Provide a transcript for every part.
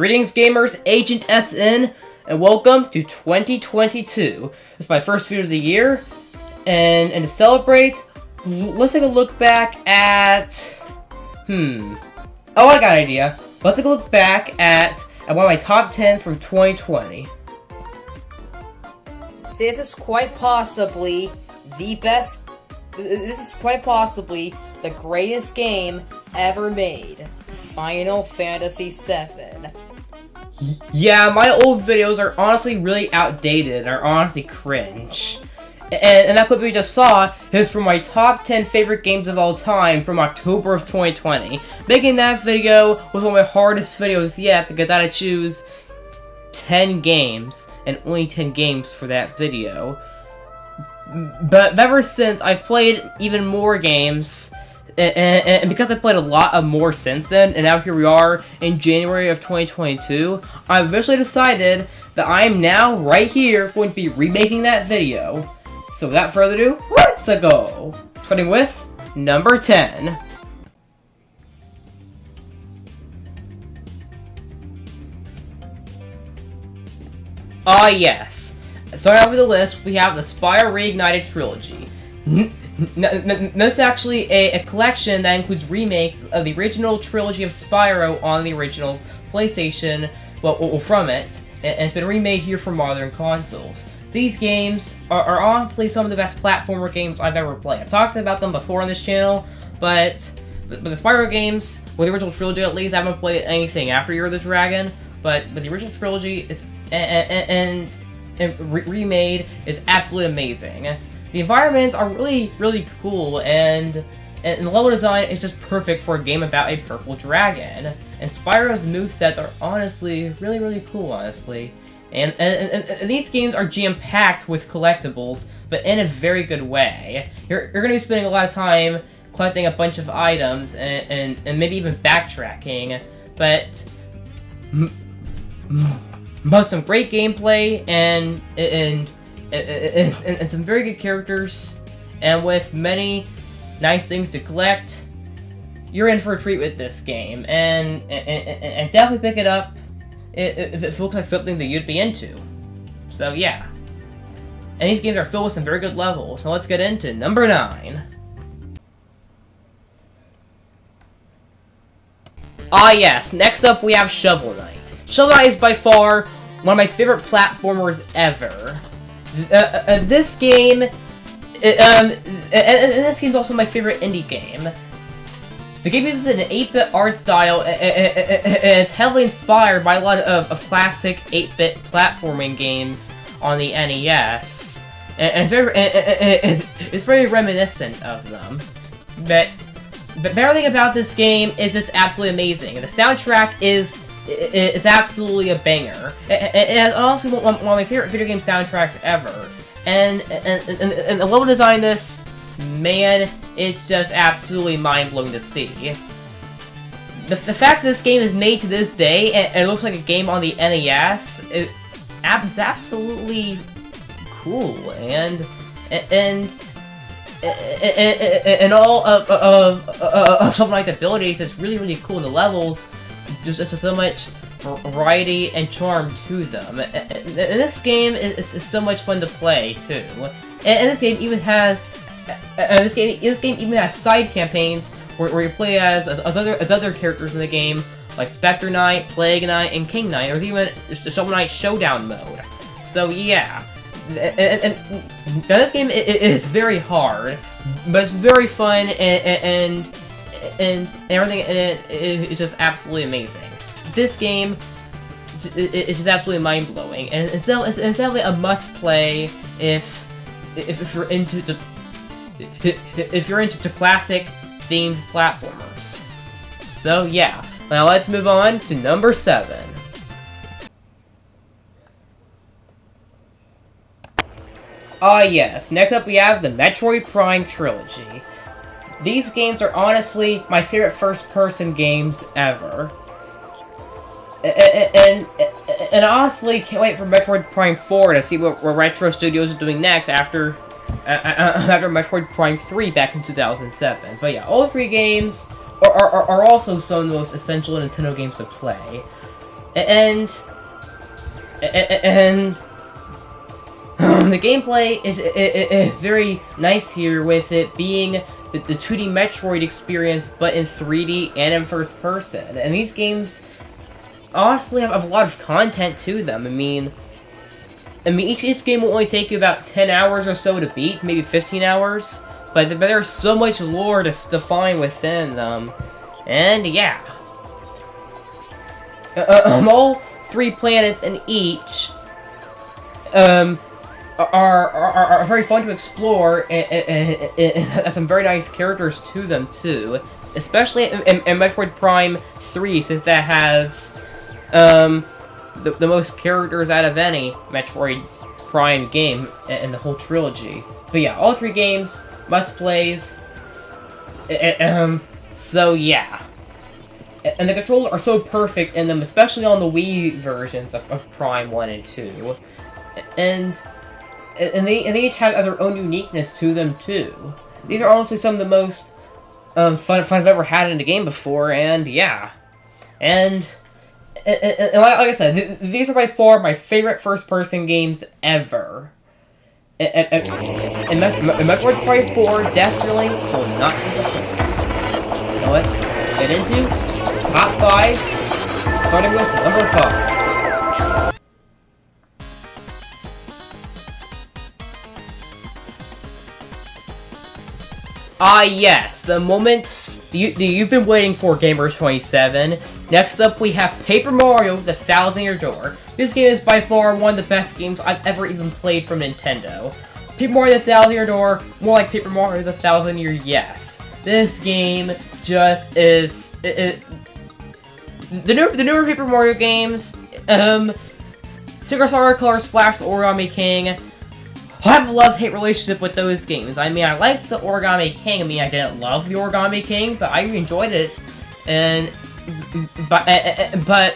Greetings gamers, Agent SN, and welcome to 2022. This is my first video of the year, and to celebrate, let's take a look back at... Oh, I got an idea. Let's take a look back at one of my top 10 from 2020. This is quite possibly the best... This is quite possibly the greatest game ever made. Final Fantasy VII. Yeah, my old videos are honestly really outdated and are honestly cringe. And that clip we just saw is from my top 10 favorite games of all time from October of 2020. Making that video was one of my hardest videos yet because I had to choose 10 games and only 10 games for that video. But ever since, I've played even more games. And because I played a lot of more since then, and now here we are in January of 2022, I've officially decided that I am now, right here, going to be remaking that video. So without further ado, let's go! Starting with number 10. Ah yes. Starting off with the list, we have the Spyro Reignited Trilogy. This is actually a collection that includes remakes of the original trilogy of Spyro on the original PlayStation, well from it, and it's been remade here for modern consoles. These games are honestly some of the best platformer games I've ever played. I've talked about them before on this channel, but the Spyro games, with the original trilogy at least, I haven't played anything after Year of the Dragon, but the original trilogy is remade is absolutely amazing. The environments are really, really cool, and the level design is just perfect for a game about a purple dragon. And Spyro's movesets are honestly really, really cool, honestly. And these games are jam-packed with collectibles, but in a very good way. You're going to be spending a lot of time collecting a bunch of items and maybe even backtracking, but some great gameplay and some very good characters, and with many nice things to collect, you're in for a treat with this game, and definitely pick it up if it looks like something that you'd be into. So yeah. And these games are filled with some very good levels, so let's get into number 9. Ah yes, next up we have Shovel Knight. Shovel Knight is by far one of my favorite platformers ever. This game, and this game is also my favorite indie game. The game uses an 8-bit art style, and it's heavily inspired by a lot of classic 8-bit platforming games on the NES, and it's very reminiscent of them. But everything about this game is just absolutely amazing. The soundtrack is absolutely a banger. And honestly one of my favorite video game soundtracks ever. And the level design in this, man, it's just absolutely mind-blowing to see. The fact that this game is made to this day, and it looks like a game on the NES, is absolutely cool, and all of Shovel Knight's abilities is really, really cool in the levels. There's just so much variety and charm to them. And this game is so much fun to play too. And this game even has this game even has side campaigns where you play as other characters in the game, like Spectre Knight, Plague Knight, and King Knight. There's even the Shovel Knight Showdown mode. So yeah. And this game is very hard, but it's very fun, and everything in it is just absolutely amazing. This game is just absolutely mind-blowing, and it's definitely a must-play if you're into classic themed platformers. So yeah, now let's move on to number 7. Ah yes, next up we have the Metroid Prime Trilogy. These games are honestly my favorite first-person games ever. And honestly, can't wait for Metroid Prime 4 to see what Retro Studios are doing next after Metroid Prime 3 back in 2007. But yeah, all 3 games are also some of the most essential Nintendo games to play. and the gameplay is very nice here, with it being the 2D Metroid experience, but in 3D and in first person. And these games honestly have a lot of content to them. I mean, each game will only take you about 10 hours or so to beat, maybe 15 hours. But there's so much lore to find within them. And yeah. All 3 planets in each are very fun to explore, and have some very nice characters to them too. Especially in Metroid Prime 3, since that has the most characters out of any Metroid Prime game in the whole trilogy. But yeah, all 3 games, must-plays. So yeah. And the controls are so perfect in them, especially on the Wii versions of Prime 1 and 2. And they each have their own uniqueness to them too. These are honestly some of the most fun I've ever had in a game before, and yeah. And like I said, these are by far my favorite first-person games ever. And Metroid Prime 4 definitely will not disappoint. Now let's get into top 5, starting with number 5. Ah yes, the moment you've been waiting for, Gamer27. Next up, we have Paper Mario: The Thousand Year Door. This game is by far one of the best games I've ever even played from Nintendo. Paper Mario: The Thousand Year Door, more like Paper Mario: The Thousand Year Yes. This game just is... The newer Paper Mario games, Superstar, Color Splash, The Origami King, I have a love-hate relationship with those games. I mean, I liked the Origami King. I mean, I didn't love the Origami King, but I enjoyed it. But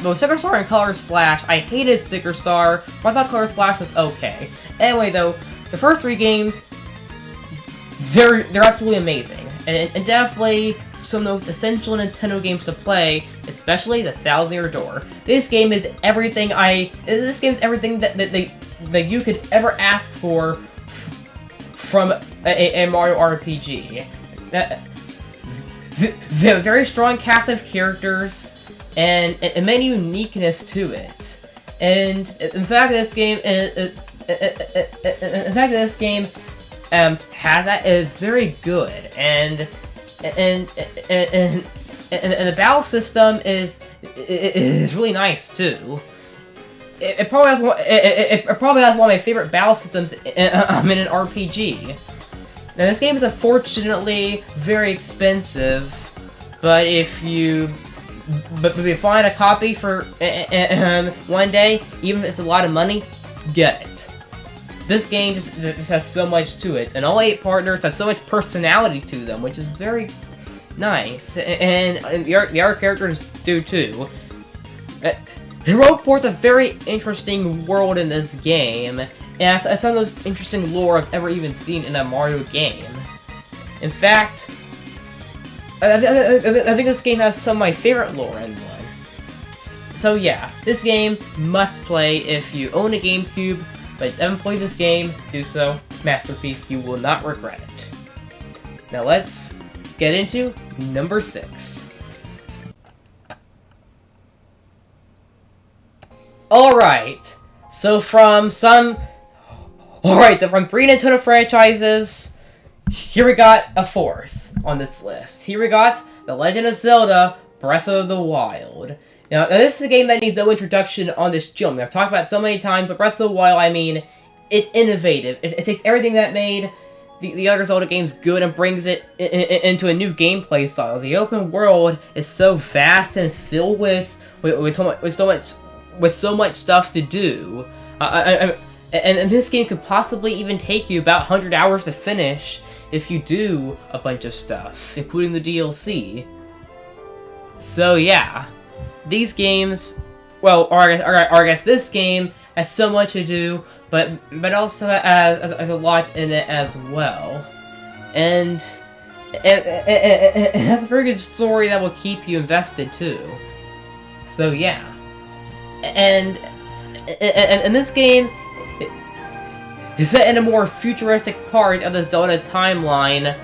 with Sticker Star and Color Splash, I hated Sticker Star, but I thought Color Splash was okay. Anyway, though, the first 3 games, they're absolutely amazing, and definitely some of those essential Nintendo games to play, especially the Thousand Year Door. This game is everything that you could ever ask for from a Mario RPG. The very strong cast of characters and many uniqueness to it. And in fact, this game is very good, and the battle system is really nice too. It probably has one of my favorite battle systems in an RPG. Now, this game is unfortunately very expensive, but if you find a copy for one day, even if it's a lot of money, get it. This game just has so much to it, and all 8 partners have so much personality to them, which is very nice, and the other characters do too. They wrote forth a very interesting world in this game, and some of those interesting lore I've ever even seen in a Mario game. In fact, I think this game has some of my favorite lore in one. So yeah, this game must play if you own a GameCube, but haven't played this game, do so. Masterpiece, you will not regret it. Now let's get into number 6. Alright, so from 3 Nintendo franchises, here we got a 4th on this list. Here we got The Legend of Zelda: Breath of the Wild. Now this is a game that needs no introduction on this channel. I've talked about it so many times, but Breath of the Wild, I mean, it's innovative. It takes everything that made the other Zelda games good and brings it into a new gameplay style. The open world is so vast and filled with so much stuff to do. And this game could possibly even take you about 100 hours to finish if you do a bunch of stuff, including the DLC. So yeah, these games, well, or I guess this game has so much to do, but also has a lot in it as well. And it has a very good story that will keep you invested too. So yeah. and this game is set in a more futuristic part of the Zelda timeline,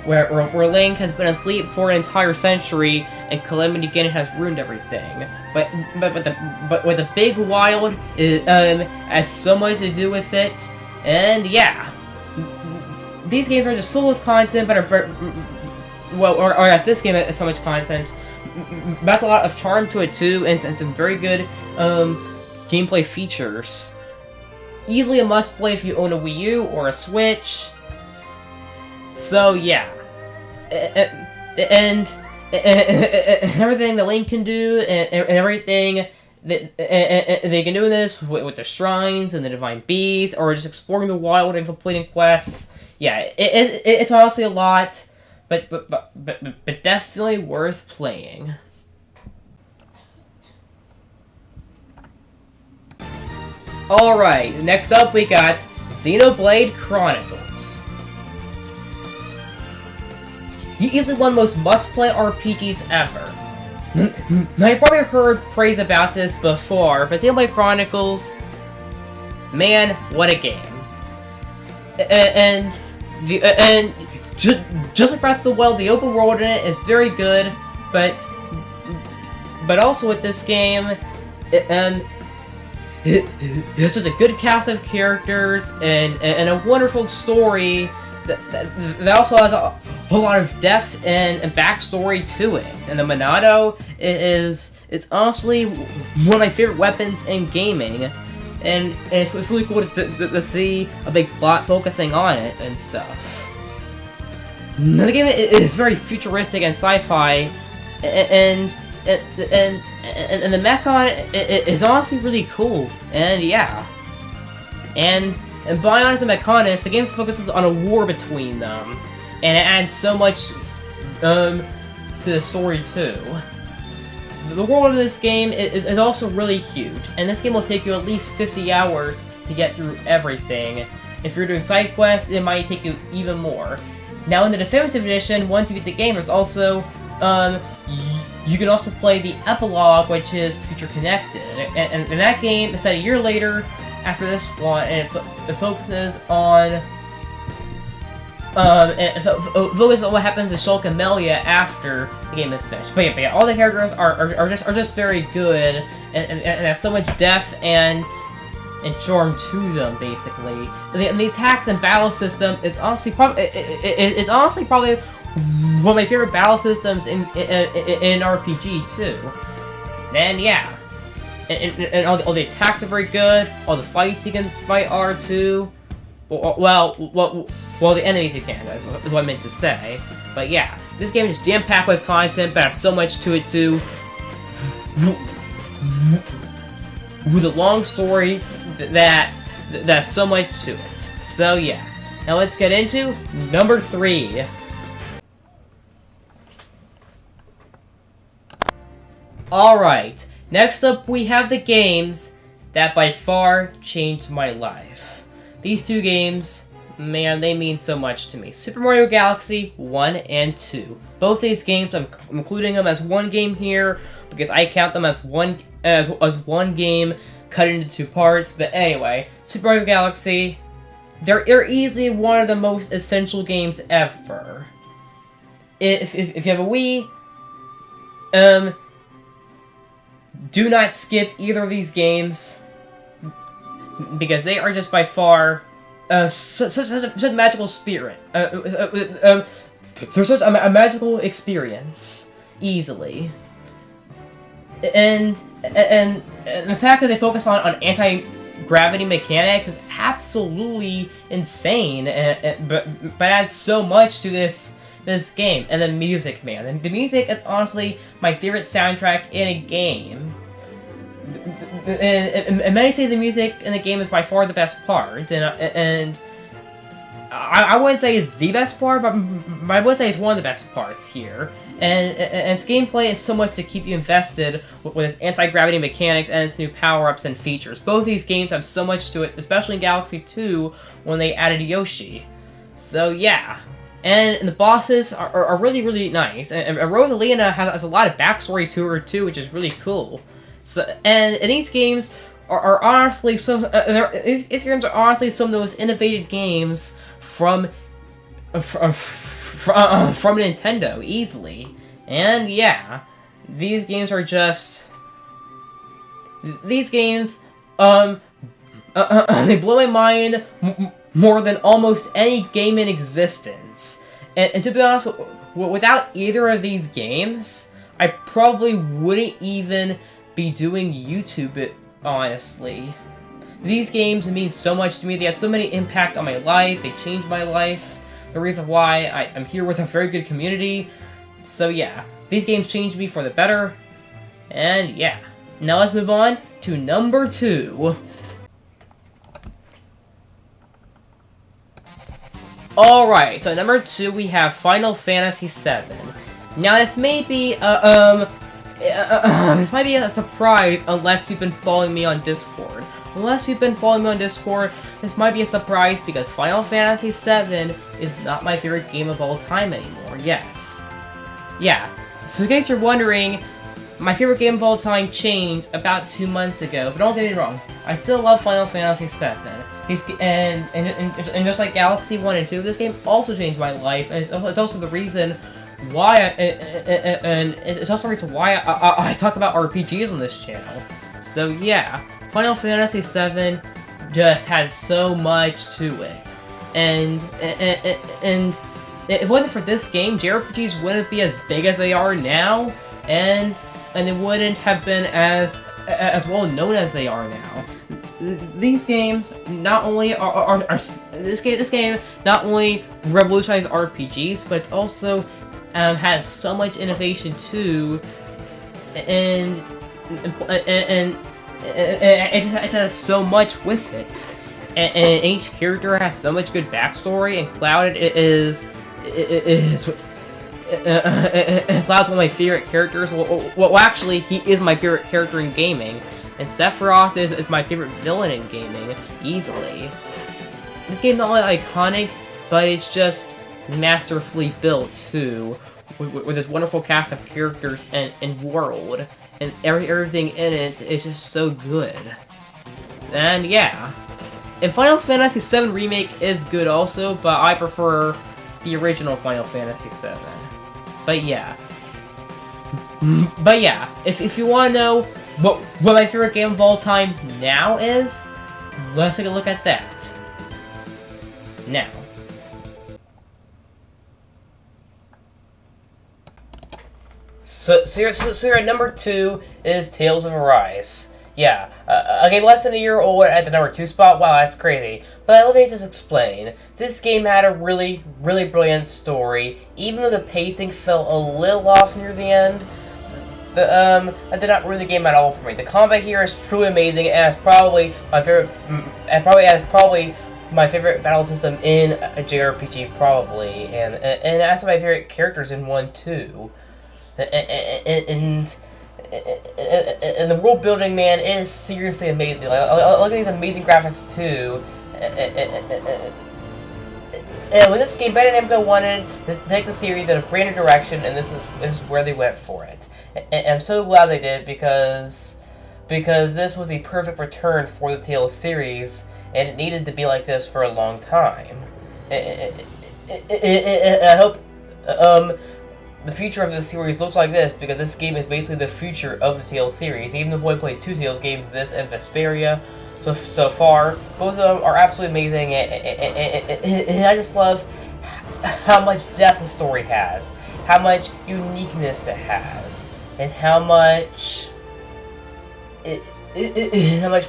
where Link has been asleep for an entire century and Calamity Ganon has ruined everything. But the big wild has so much to do with it, and yeah, these games are just full of content, but this game has so much content, but a lot of charm to it too, and some very good gameplay features. Easily a must-play if you own a Wii U or a Switch. So yeah, and everything that Link can do, and everything that they can do in this with the shrines and the divine bees, or just exploring the wild and completing quests. Yeah, it's honestly a lot, but definitely worth playing. Alright, next up we got Xenoblade Chronicles. Easily one of the most must-play RPGs ever. Now, you've probably heard praise about this before, but Xenoblade Chronicles, man, what a game. And just like Breath of the Wild, the open world in it is very good, but also with this game, it has such a good cast of characters and a wonderful story that also has a lot of depth and backstory to it. And the Monado is honestly one of my favorite weapons in gaming, and it's really cool to see a big plot focusing on it and stuff. The game is very futuristic and sci-fi, and the mech on it is honestly really cool, and yeah. And by honest, the mechanics, the game focuses on a war between them, and it adds so much to the story too. The world of this game is also really huge, and this game will take you at least 50 hours to get through everything. If you're doing side quests, it might take you even more. Now in the Definitive Edition, once you beat the game, there's also you can also play the epilogue, which is future connected, and that game is set a year later after this one, and it focuses on focuses on what happens to Shulk and Melia after the game is finished. But yeah, all the characters are just very good, and have so much depth and charm to them, basically. And the attacks and battle system is honestly probably one of my favorite battle systems in RPG too. And yeah, and all the attacks are very good. All the fights you can fight are too. Well, the enemies you can, is what I meant to say. But yeah, this game is jam-packed with content, but has so much to it too. With a long story that's so much to it. So yeah, now let's get into number 3. Alright, next up we have the games that by far changed my life. These two games, man, they mean so much to me. Super Mario Galaxy 1 and 2. Both these games, I'm including them as one game here, because I count them as one game cut into 2 parts. But anyway, Super Mario Galaxy, they're easily one of the most essential games ever. If you have a Wii, do not skip either of these games, because they are just by far such a magical spirit. They're such a magical experience, easily. And the fact that they focus on anti-gravity mechanics is absolutely insane, but adds so much to this game. And the music, man. The music is honestly my favorite soundtrack in a game. And many say the music in the game is by far the best part, and I wouldn't say it's the best part, but I would say it's one of the best parts here. And its gameplay is so much to keep you invested with its anti-gravity mechanics and its new power-ups and features. Both these games have so much to it, especially in Galaxy 2 when they added Yoshi. So yeah. And the bosses are really, really nice. And Rosalina has a lot of backstory to her too, which is really cool. And these games are honestly these games are honestly some of those innovative games from Nintendo, easily. And yeah, these games are just... These games, they blow my mind more than almost any game in existence. And to be honest, without either of these games, I probably wouldn't even be doing YouTube, honestly. These games mean so much to me. They have so many impact on my life. They changed my life. The reason why I'm here with a very good community. So yeah, these games changed me for the better. And yeah, now let's move on to number 2. Alright, so number 2 we have Final Fantasy VII. Now this may be this might be a surprise unless you've been following me on Discord. Unless you've been following me on Discord, this might be a surprise because Final Fantasy VII is not my favorite game of all time anymore. Yes. Yeah. So in case you're wondering, my favorite game of all time changed about 2 months ago, but don't get me wrong, I still love Final Fantasy VII. And just like Galaxy 1 and 2, this game also changed my life, and it's also the reason why I talk about RPGs on this channel. So yeah, Final Fantasy VII just has so much to it, and if it wasn't for this game, JRPGs wouldn't be as big as they are now, and they wouldn't have been as well known as they are now. These games not only this game not only revolutionized RPGs, but it also has so much innovation too, and it has so much with it, and each character has so much good backstory. And Cloud Cloud's one of my favorite characters. Well, actually, he is my favorite character in gaming. And Sephiroth is my favorite villain in gaming, easily. This game's not only iconic, but it's just masterfully built, too. With this wonderful cast of characters and world. And everything in it is just so good. And yeah. And Final Fantasy VII Remake is good also, but I prefer the original Final Fantasy VII. But yeah. If you want to know what my favorite game of all time now is, let's take a look at that. Now. So your number 2 is Tales of Arise. Yeah, a game less than a year old at the number 2 spot. Wow, that's crazy. But let me just explain. This game had a really, really brilliant story, even though the pacing fell a little off near the end. That did not ruin the game at all for me. The combat here is truly amazing, and it's probably my favorite, my favorite battle system in a JRPG, probably, and it has some of my favorite characters in one too. And the world building, man, is seriously amazing. Look at these amazing graphics too. And with this game, Bandai Namco wanted to take the series in a brand new direction, and this is where they went for it. And I'm so glad they did, because this was the perfect return for the Tales series, and it needed to be like this for a long time. And I hope the future of the series looks like this, because this game is basically the future of the Tales series. Even though I've played 2 Tales games, this and Vesperia, so far, both of them are absolutely amazing, and I just love how much depth the story has, how much uniqueness it has, and how much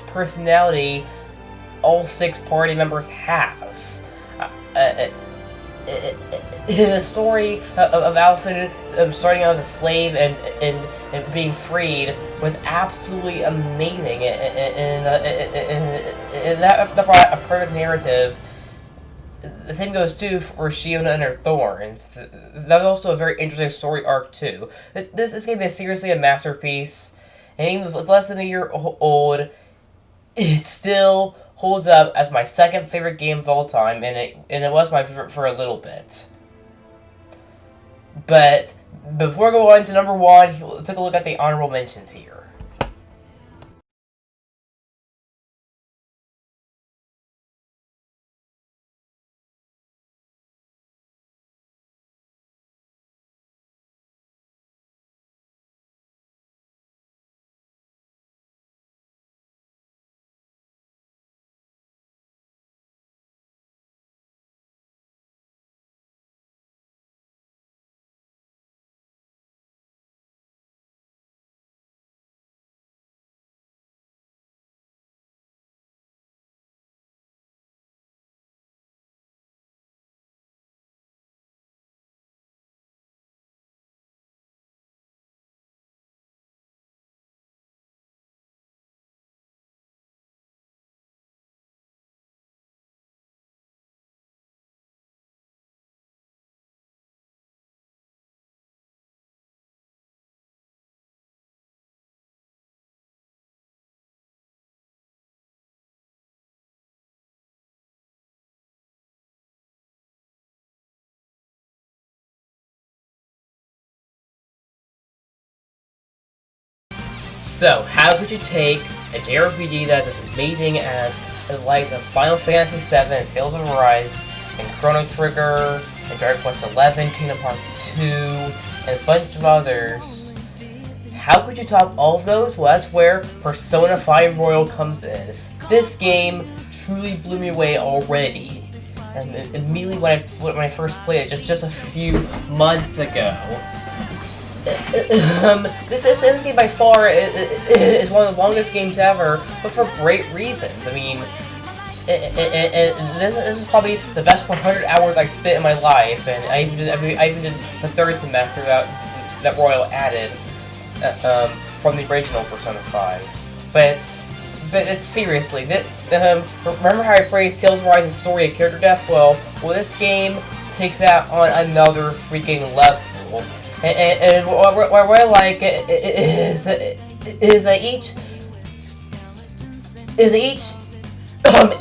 personality all 6 party members have. The story of Alfred starting out as a slave and being freed was absolutely amazing, and that brought a perfect narrative. The same goes too for Shiona and her thorns. That was also a very interesting story arc too. This game is seriously a masterpiece, and even though it's less than a year old, it still holds up as my second favorite game of all time, and it was my favorite for a little bit. But before we go on to number 1, let's take a look at the honorable mentions here. So, how could you take a JRPG that is as amazing as the likes of Final Fantasy VII, Tales of Arise, and Chrono Trigger, and Dragon Quest XI, Kingdom Hearts 2, and a bunch of others? How could you top all of those? Well, that's where Persona 5 Royal comes in. This game truly blew me away already. And immediately when I first played it, just a few months ago. This game by far is one of the longest games ever, but for great reasons. I mean, this is probably the best 100 hours I spent in my life, and I even did the third semester that Royal added from the original Persona 5. But it's seriously, remember how I praised Tales of Arise's story and character depth? Well, this game takes that on another freaking level. And what I like is that each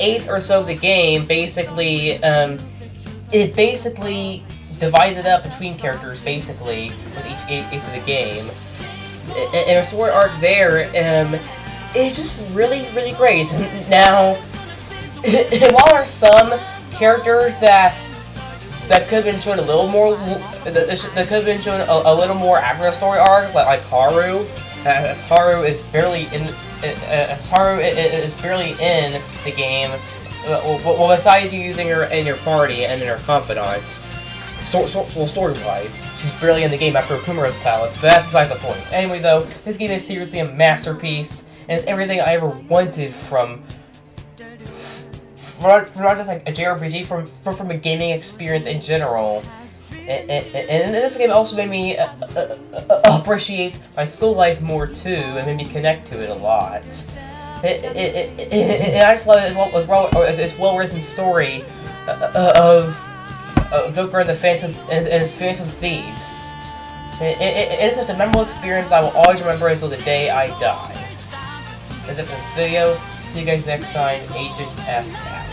eighth or so of the game basically it basically divides it up between characters basically with each eighth of the game. And a story arc there is just really great. Now, while there are some characters that could have been shown a little more, that could have been shown a little more after the story arc, like Haru. As Haru is barely in, is barely in the game. Well, besides you using her in your party and in her confidant, story-wise, she's barely in the game after Kumura's Palace. But that's beside the point. Anyway, though, this game is seriously a masterpiece, and it's everything I ever wanted from not just like a JRPG, from a gaming experience in general. And this game also made me appreciate my school life more too, and made me connect to it a lot. And I just love it. It's well-written story of Joker and the Phantom and his Phantom Thieves. It's such a memorable experience I will always remember until the day I die. That's it for this video. See you guys next time. Agent S out.